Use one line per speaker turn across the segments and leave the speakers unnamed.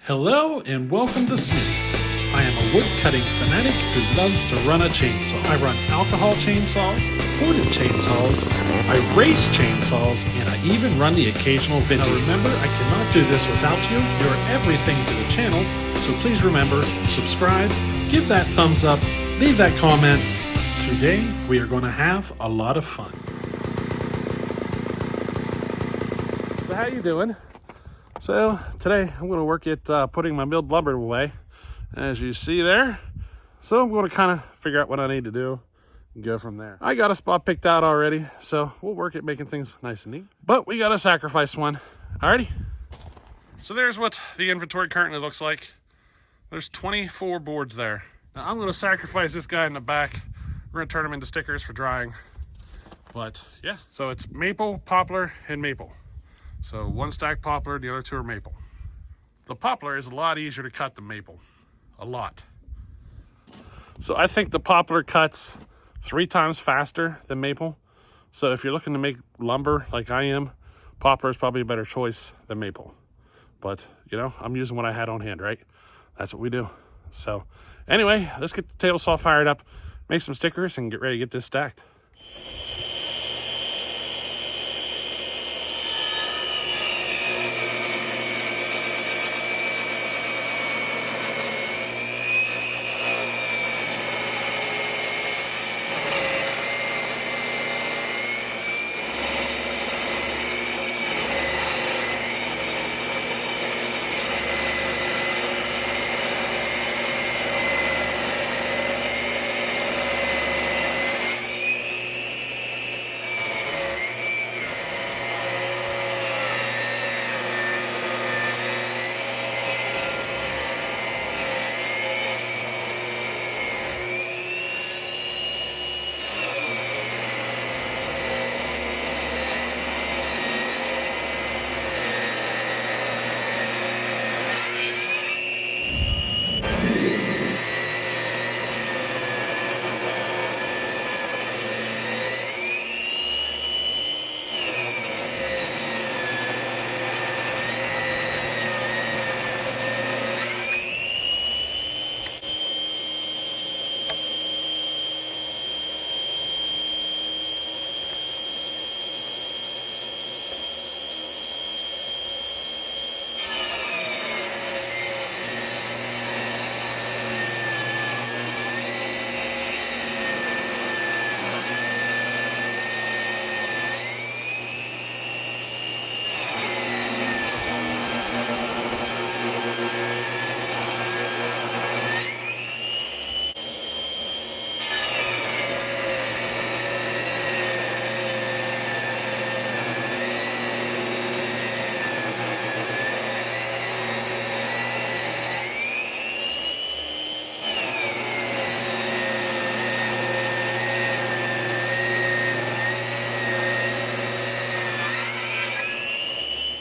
Hello and welcome to Smitty's. I am a wood cutting fanatic who loves to run a chainsaw. I run alcohol chainsaws, ported chainsaws, I race chainsaws, and I even run the occasional vintage. Now remember, I cannot do this without you. You're everything to the channel, so please remember, subscribe, give that thumbs up, leave that comment. Today, we are going to have a lot of fun. So how you doing? So today I'm going to work at putting my milled lumber away, as you see there. So I'm going to kind of figure out what I need to do and go from there. I got a spot picked out already, so we'll work at making things nice and neat. But we got to sacrifice one. Alrighty. So there's what the inventory currently looks like. There's 24 boards there. Now I'm going to sacrifice this guy in the back. We're going to turn them into stickers for drying. But yeah, so it's maple, poplar, and maple. So one stack poplar, the other two are maple. The poplar is a lot easier to cut than maple, a lot. So I think the poplar cuts 3 times faster than maple. So if you're looking to make lumber like I am, poplar is probably a better choice than maple. But you know, I'm using what I had on hand, right? That's what we do. So anyway, let's get the table saw fired up, make some stickers, and get ready to get this stacked.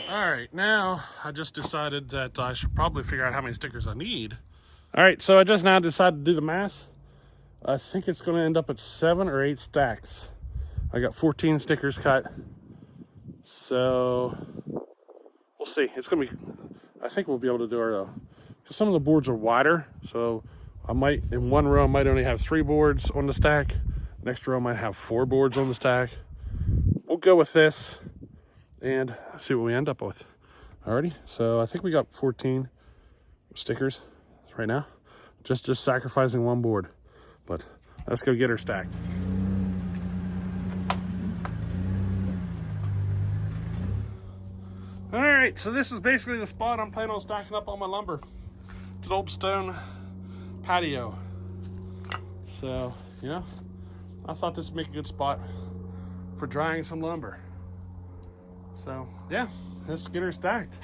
Alright, now I just decided that I should probably figure out how many stickers I need. Alright, so I just now decided to do the math. I think it's going to end up at 7 or 8 stacks. I got 14 stickers cut. So, we'll see. It's going to be, I think we'll be able to do it though. Because some of the boards are wider, so I might, in one row, I might only have 3 boards on the stack. Next row, I might have 4 boards on the stack. We'll go with this and see what we end up with. Alrighty, so I think we got 14 stickers right now. Just sacrificing one board. But let's go get her stacked. Alright, so this is basically the spot I'm planning on stacking up all my lumber. It's an old stone patio. So, you know, I thought this would make a good spot for drying some lumber. So, yeah, let's get her stacked.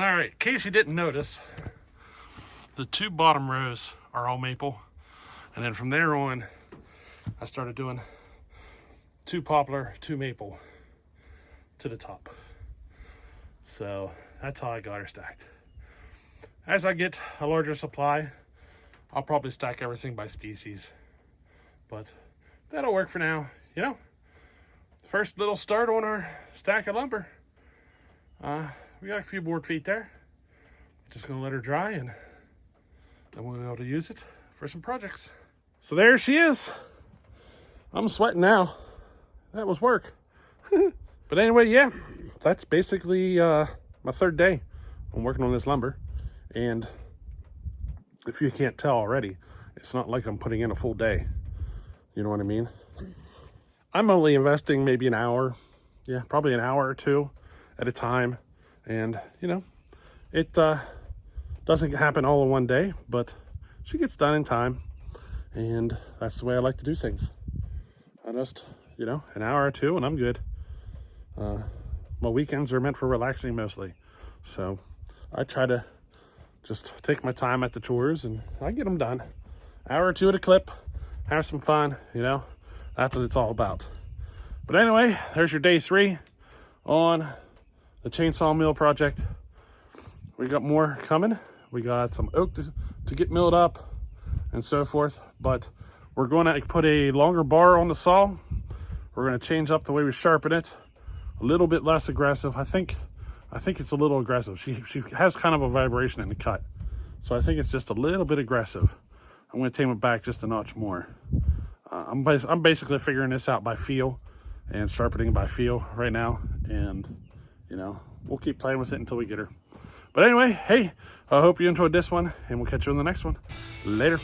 All right, in case you didn't notice, the 2 bottom rows are all maple. And then from there on, I started doing 2 poplar, 2 maple to the top. So that's how I got her stacked. As I get a larger supply, I'll probably stack everything by species. But that'll work for now, you know. First little start on our stack of lumber. We got a few board feet there. Just gonna let her dry and then we'll be able to use it for some projects. So there she is. I'm sweating now. That was work. But anyway, yeah, that's basically my 3rd day on working on this lumber. And if you can't tell already, it's not like I'm putting in a full day. You know what I mean? I'm only investing maybe an hour. Yeah, probably an hour or 2 at a time. And, you know, it doesn't happen all in one day, but she gets done in time. And that's the way I like to do things. I just, you know, an hour or 2 and I'm good. My weekends are meant for relaxing mostly. So I try to just take my time at the chores and I get them done. Hour or 2 at a clip, have some fun, you know, that's what it's all about. But anyway, there's your day 3 on the chainsaw mill project. We got more coming. We got some oak to get milled up and so forth, but we're going to put a longer bar on the saw. We're going to change up the way we sharpen it, a little bit less aggressive. I think it's a little aggressive. She has kind of a vibration in the cut, so I think it's just a little bit aggressive. I'm going to tame it back just a notch more. I'm basically figuring this out by feel and sharpening by feel right now, and you know, we'll keep playing with it until we get her. But anyway, hey, I hope you enjoyed this one, and we'll catch you on the next one. Later.